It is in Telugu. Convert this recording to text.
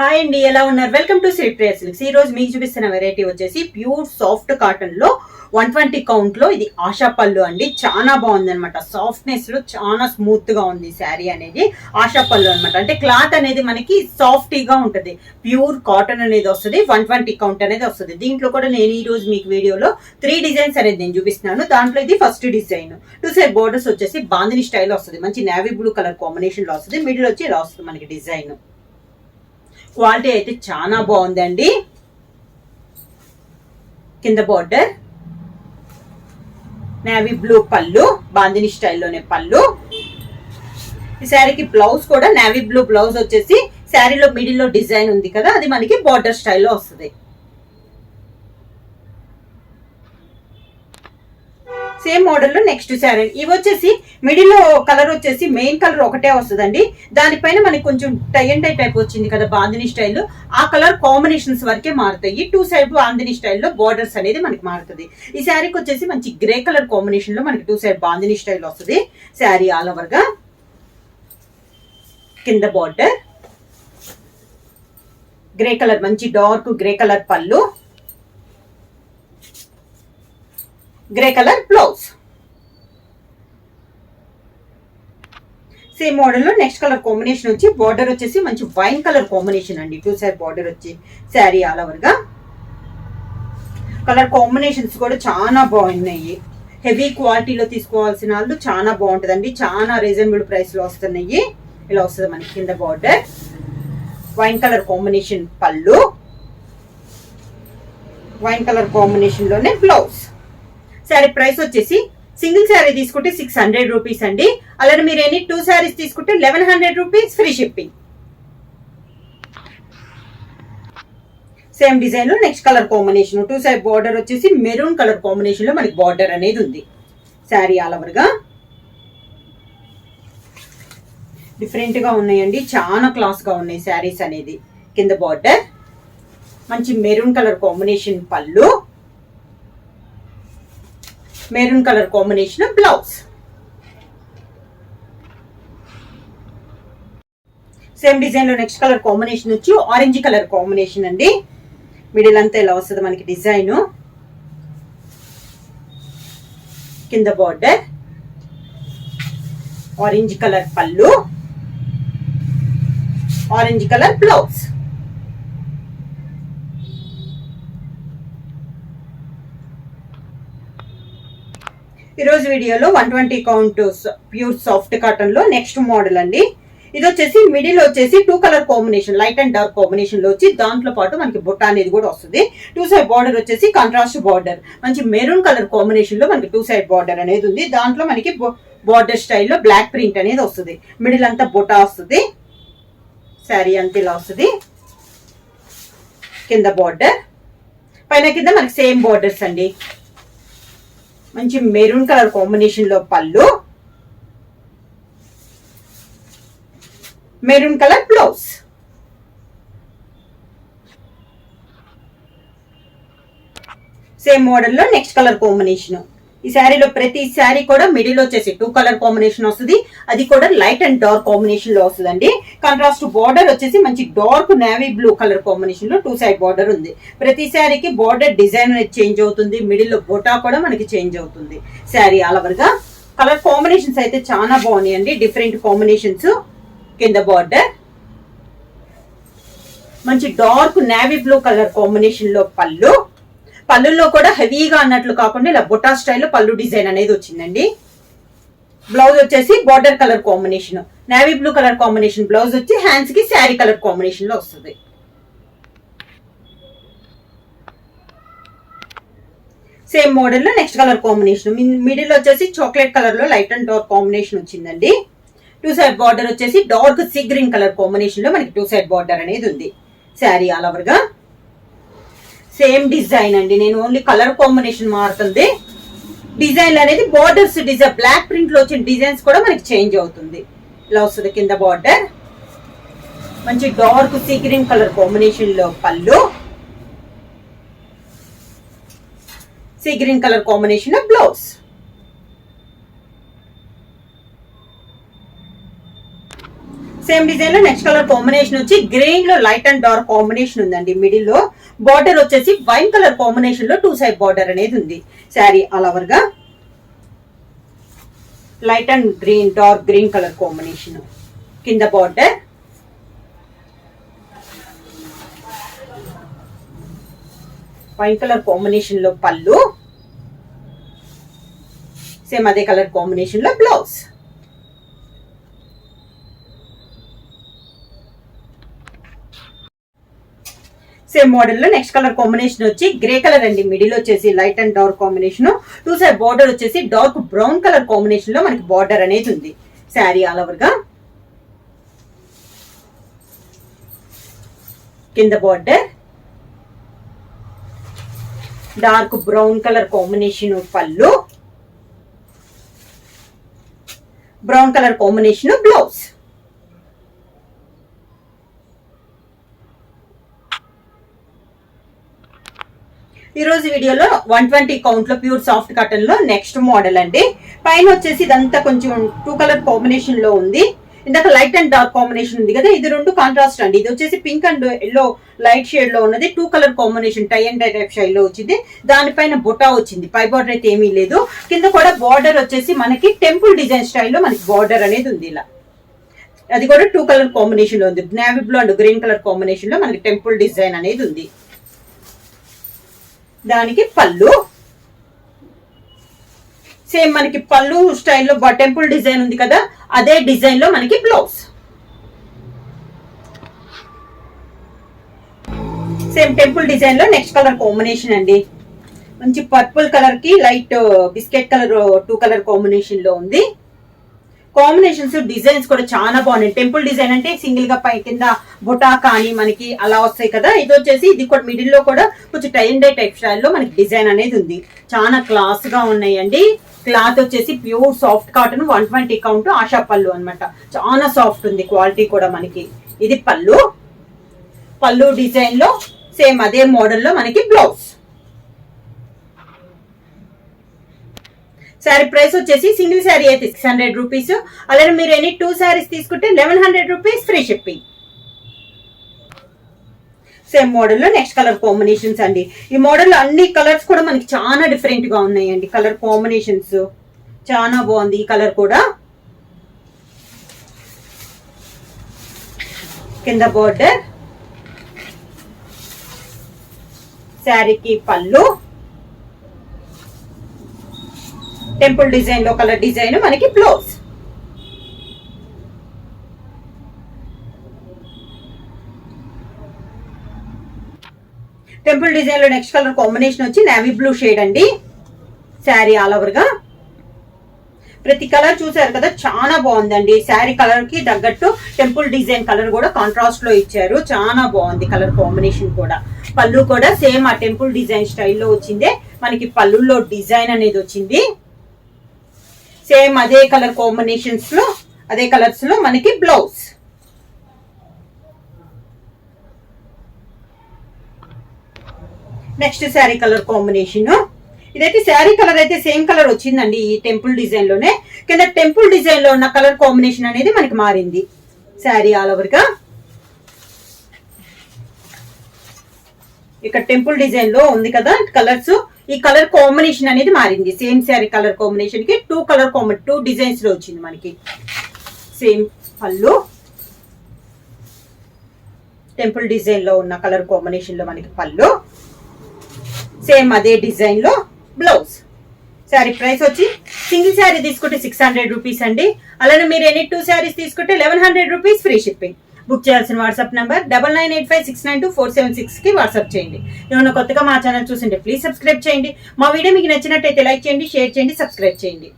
హాయ్ అండి, ఎలా ఉన్నారు? Welcome to Sri Priya silks. ఈ రోజు మీకు చూపిస్తున్న వెరైటీ వచ్చేసి ప్యూర్ సాఫ్ట్ కాటన్ లో 120 కౌంట్ లో ఇది ఆశా పళ్ళు అండి. చాలా బాగుంది అనమాట. సాఫ్ట్నెస్ లో చాలా స్మూత్ గా ఉంది శారీ అనేది. ఆశా పళ్ళు అనమాట. అంటే క్లాత్ అనేది మనకి సాఫ్టీగా ఉంటది. ప్యూర్ కాటన్ అనేది వస్తుంది. 120 కౌంట్ అనేది వస్తుంది. దీంట్లో కూడా నేను ఈ రోజు మీకు వీడియోలో 3 డిజైన్స్ అనేది నేను చూపిస్తున్నాను. దాంట్లో ఇది ఫస్ట్ డిజైన్. 2 సైడ్ బోర్డర్స్ వచ్చేసి బాందిని స్టైల్ వస్తుంది. మంచి నేవీ బ్లూ కలర్ కాంబినేషన్ లో వస్తుంది. మిడిల్ వచ్చి ఇలా వస్తుంది మనకి డిజైన్. క్వాలిటీ అయితే చాలా బాగుందండి. కింద బార్డర్ నేవీ బ్లూ పళ్ళు, బాందిని స్టైల్లోనే పళ్ళు. ఈ శారీకి బ్లౌజ్ కూడా నేవీ బ్లూ బ్లౌజ్ వచ్చేసి శారీలో మిడిల్ లో డిజైన్ ఉంది కదా, అది మనకి బార్డర్ స్టైల్లో వస్తుంది. సేమ్ మోడల్ లో నెక్స్ట్ శారీ. ఇవి వచ్చేసి మిడిల్ లో కలర్ వచ్చేసి మెయిన్ కలర్ ఒకటే వస్తుందండి. దానిపైన మనకి కొంచెం టై అండ్ టై టైప్ వచ్చింది కదా బాందిని స్టైల్, ఆ కలర్ కాంబినేషన్స్ వరకే మారుతాయి. 2 సైడ్ బాందిని స్టైల్లో బోర్డర్స్ అనేది మనకి మారుతుంది. ఈ శారీకి వచ్చేసి మంచి గ్రే కలర్ కాంబినేషన్ లో మనకి 2 సైడ్ బాందిని స్టైల్ వస్తుంది. శారీ ఆల్ ఓవర్ గా కింద బార్డర్ గ్రే కలర్, మంచి డార్క్ గ్రే కలర్ పళ్ళు, grey colour blouse. Same model లో నెక్స్ట్ కలర్ కాంబినేషన్ వచ్చి బార్డర్ వచ్చేసి మంచి వైన్ కలర్ కాంబినేషన్ అండి. 2 సైడ్ బార్డర్ వచ్చి శారీ ఆల్ ఓవర్ గా. కలర్ కాంబినేషన్స్ కూడా చాలా బాగున్నాయి. హెవీ క్వాలిటీలో తీసుకోవాల్సిన వాళ్ళు చాలా బాగుంటుందండి. చాలా రీజనబుల్ ప్రైస్ లో వస్తున్నాయి. ఇలా వస్తుంది మనకి కింద బార్డర్ వైన్ కలర్ కాంబినేషన్ పళ్ళు, వైన్ కలర్ కాంబినేషన్ లోనే బ్లౌజ్. శారీ ప్రైస్ వచ్చేసి సింగిల్ శారీ తీసుకుంటే 600 రూపీస్ అండి. అలానే మీరు ఎన్ని 2 శారీస్ తీసుకుంటే 1100 rupees free shipping. Same design లో next colour combination 2 side border వచ్చేసి మెరూన్ కలర్ కాంబినేషన్ లో మనకి బార్డర్ అనేది ఉంది. శారీ ఆల్ ఓవర్ గా డిఫరెంట్ గా ఉన్నాయండి. చాలా క్లాస్ గా ఉన్నాయి శారీస్ అనేది. కింద బార్డర్ మంచి మెరూన్ కలర్ కాంబినేషన్ పళ్ళు, maroon colour combination blouse. Same design లో నెక్స్ట్ కలర్ కాంబినేషన్ వచ్చి ఆరెంజ్ కలర్ కాంబినేషన్ అండి. మిడిల్ అంతా ఇలా వస్తుంది మనకి డిజైన్. కింద బార్డర్ ఆరెంజ్ కలర్ పళ్ళు, ఆరెంజ్ కలర్ బ్లౌజ్. ఈరోజు వీడియోలో 120 కౌంట్ ప్యూర్ సాఫ్ట్ కాటన్ లో నెక్స్ట్ మోడల్ అండి. ఇది వచ్చేసి మిడిల్ వచ్చేసి 2 colour combination, light and dark combination లో వచ్చి దాంట్లో పాటు మనకి బుట్ట అనేది కూడా వస్తుంది. 2 సైడ్ బార్డర్ వచ్చేసి కాంట్రాస్ట్ బార్డర్, మంచి మెరూన్ కలర్ కాంబినేషన్ లో మనకి 2 సైడ్ బార్డర్ అనేది ఉంది. దాంట్లో మనకి బార్డర్ స్టైల్లో బ్లాక్ ప్రింట్ అనేది వస్తుంది. మిడిల్ అంతా బుట్ట వస్తుంది. శారీ అంతా ఇలా వస్తుంది. కింద బార్డర్, పైన కింద మనకి సేమ్ బార్డర్స్ అండి. మంచి మెరూన్ కలర్ కాంబినేషన్ లో పళ్ళు, maroon colour blouse. Same model లో నెక్స్ట్ కలర్ కాంబినేషన్. ఈ శారీలో ప్రతి శారీ కూడా మిడిల్ వచ్చేసి 2 కలర్ కాంబినేషన్ వస్తుంది. అది కూడా లైట్ అండ్ డార్క్ కాంబినేషన్ లో వస్తుందండి. కాంట్రాస్ట్ బార్డర్ వచ్చేసి మంచి dark navy blue colour combination లో 2 సైడ్ బార్డర్ ఉంది. ప్రతి శారీకి బార్డర్ డిజైన్ అనేది చేంజ్ అవుతుంది. మిడిల్ లో బోటా కూడా మనకి చేంజ్ అవుతుంది. శారీ ఆల్ ఓవర్ గా కలర్ కాంబినేషన్స్ అయితే చాలా బాగున్నాయండి. Different combinations. కింద బార్డర్ మంచి dark navy blue colour combination లో పళ్ళు, పళ్ళుల్లో కూడా హెవీగా అన్నట్లు కాకుండా ఇలా బుట్టా స్టైల్లో పళ్ళు డిజైన్ అనేది వచ్చిందండి. బ్లౌజ్ వచ్చేసి border colour combination, navy blue colour combination blouse వచ్చి హ్యాండ్స్ కి శారీ కలర్ కాంబినేషన్ లో వస్తుంది. సేమ్ మోడల్ లో నెక్స్ట్ కలర్ కాంబినేషన్. మిడిల్ వచ్చేసి చాక్లెట్ కలర్ లో లైట్ అండ్ డార్క్ కాంబినేషన్ వచ్చిందండి. 2 సైడ్ బార్డర్ వచ్చేసి dark sea green colour combination లో మనకి 2 సైడ్ బార్డర్ అనేది ఉంది. శారీ ఆల్ ఓవర్ గా సేమ్ డిజైన్ అండి. నేను ఓన్లీ కలర్ కాంబినేషన్ మారుతుంది. డిజైన్ అనేది బార్డర్స్ డిజైన్ బ్లాక్ ప్రింట్ లో వచ్చిన డిజైన్స్ కూడా మనకి చేంజ్ అవుతుంది. ఇలా వస్తుంది కింద బార్డర్ మంచి dark sea green colour combination లో పళ్ళు, sea green colour combination blouse. Same design లో నెక్స్ట్ కలర్ కాంబినేషన్ వచ్చి గ్రీన్ లో లైట్ అండ్ డార్క్ కాంబినేషన్ ఉందండి. మిడిల్ లో బార్డర్ వచ్చేసి వైన్ కలర్ కాంబినేషన్ లో 2 సైడ్ బార్డర్ అనేది ఉంది. శారీ ఆల్ ఓవర్ గా light and green dark green colour combination. కింద బార్డర్ వైన్ కలర్ కాంబినేషన్ లో పళ్ళు, సేమ్ అదే కలర్ కాంబినేషన్ లో బ్లౌజ్. సేమ్ మోడల్ లో నెక్స్ట్ కలర్ కాంబినేషన్ వచ్చి గ్రే కలర్ అండి. మిడిల్ వచ్చేసి light and dark combination, 2 side border వచ్చేసి డార్క్ బ్రౌన్ కలర్ కాంబినేషన్ లో మనకి బార్డర్ అనేది ఉంది. శారీ ఆల్ ఓవర్ గా కింద border dark brown colour combination, పళ్ళు బ్రౌన్ కలర్ కాంబినేషన్ బ్లౌజ్. ఈ రోజు వీడియోలో 120 కౌంట్ లో ప్యూర్ సాఫ్ట్ కాటన్ లో నెక్స్ట్ మోడల్ అండి. పైన వచ్చేసి ఇదంతా కొంచెం 2 కలర్ కాంబినేషన్ లో ఉంది. ఇందాక లైట్ అండ్ డార్క్ కాంబినేషన్ ఉంది కదా, ఇది 2 కాంట్రాస్ట్ అండి. ఇది వచ్చేసి pink and yellow light shade లో ఉన్నది. 2 colour combination tie and dye type style లో వచ్చింది. దానిపైన బుటా వచ్చింది. పై బార్డర్ అయితే ఏమీ లేదు. కింద కూడా బార్డర్ వచ్చేసి మనకి టెంపుల్ డిజైన్ స్టైల్లో మనకి బార్డర్ అనేది ఉంది. ఇలా అది కూడా 2 కలర్ కాంబినేషన్ లో ఉంది. Navy blue and green colour combination లో మనకి టెంపుల్ డిజైన్ అనేది ఉంది. దానికి పళ్ళు సేమ్ మనకి పళ్ళు స్టైల్లో టెంపుల్ డిజైన్ ఉంది కదా, అదే డిజైన్ లో మనకి బ్లౌజ్. సేమ్ టెంపుల్ డిజైన్ లో నెక్స్ట్ కలర్ కాంబినేషన్ అండి. మంచి పర్పుల్ కలర్ కి light biscuit colour 2 colour combination లో ఉంది. కాంబినేషన్స్ డిజైన్స్ కూడా చాలా బాగున్నాయి. టెంపుల్ డిజైన్ అంటే సింగిల్ గా పై కింద బుటా కానీ మనకి అలా వస్తాయి కదా. ఇది వచ్చేసి ఇది కూడా మిడిల్ లో కూడా కొంచెం టై అండ్ డై టైప్ స్టైల్లో మనకి డిజైన్ అనేది ఉంది. చాలా క్లాస్ గా ఉన్నాయండి. క్లాత్ వచ్చేసి pure soft cotton 120 count ASHA పళ్ళు అనమాట. చాలా సాఫ్ట్ ఉంది. క్వాలిటీ కూడా మనకి. ఇది పళ్ళు డిజైన్ లో సేమ్ అదే మోడల్ లో మనకి బ్లౌజ్. శారీ ప్రైస్ వచ్చేసి సింగిల్ శారీ అయితే 600 రూపీస్. అలానే మీరు ఎనీ 2 శారీస్ తీసుకుంటే 1100 rupees free shipping. Same model లో నెక్స్ట్ కలర్ కాంబినేషన్స్ అండి. ఈ మోడల్ లో అన్ని కలర్స్ కూడా మనకి చాలా డిఫరెంట్ గా ఉన్నాయండి. కలర్ కాంబినేషన్స్ చాలా బాగుంది. ఈ కలర్ కూడా కింద బోర్డర్, శారీకి పళ్ళు, టెంపుల్ డిజైన్ లో కలర్ డిజైన్ మనకి బ్లౌజ్. టెంపుల్ డిజైన్ లో నెక్స్ట్ కలర్ కాంబినేషన్ వచ్చి నేవీ బ్లూ షేడ్ అండి. శారీ ఆల్ ఓవర్ గా ప్రతి కలర్ చూసారు కదా, చాలా బాగుందండి. శారీ కలర్ కి తగ్గట్టు టెంపుల్ డిజైన్ కలర్ కూడా కాంట్రాస్ట్ లో ఇచ్చారు. చాలా బాగుంది కలర్ కాంబినేషన్ కూడా. పళ్ళు కూడా సేమ్ ఆ టెంపుల్ డిజైన్ స్టైల్లో వచ్చిందే మనకి పళ్ళుల్లో డిజైన్ అనేది వచ్చింది. సేమ్ అదే కలర్ కాంబినేషన్స్ లో అదే కలర్స్ లో మనకి blouse. Next sari colour combination ఇదైతే శారీ కలర్ అయితే సేమ్ కలర్ వచ్చిందండి. ఈ టెంపుల్ డిజైన్ లోనే కింద టెంపుల్ డిజైన్ లో ఉన్న కలర్ కాంబినేషన్ అనేది మనకి మారింది. శారీ ఆల్ ఓవర్ గా ఇక్కడ టెంపుల్ డిజైన్ లో ఉంది కదా కలర్స్, ఈ కలర్ కాంబినేషన్ అనేది మారింది. సేమ్ శారీ కలర్ కాంబినేషన్ కి 2 డిజైన్స్ లో వచ్చింది మనకి. సేమ్ పళ్ళు, టెంపుల్ డిజైన్ లో ఉన్న కలర్ కాంబినేషన్ లో మనకి పళ్ళు, సేమ్ అదే డిజైన్ లో బ్లౌజ్. శారీ ప్రైస్ వచ్చి సింగిల్ శారీ తీసుకుంటే 600 రూపీస్ అండి. అలానే మీరు ఎనీ 2 శారీస్ తీసుకుంటే 1100 రూపీస్ ఫ్రీ షిప్పింగ్. బుక్ చేయాల్సిన వాట్సాప్ నంబర్ 9985692476 కి వాట్సాప్ చేయండి. ఏమైనా కొత్తగా మా ఛానల్ చూసింటే ప్లీజ్ సబ్స్క్రైబ్ చేయండి. మా వీడియో మీకు నచ్చినట్టయితే లైక్ చేయండి, షేర్ చేయండి, సబ్స్క్రైబ్ చేయండి.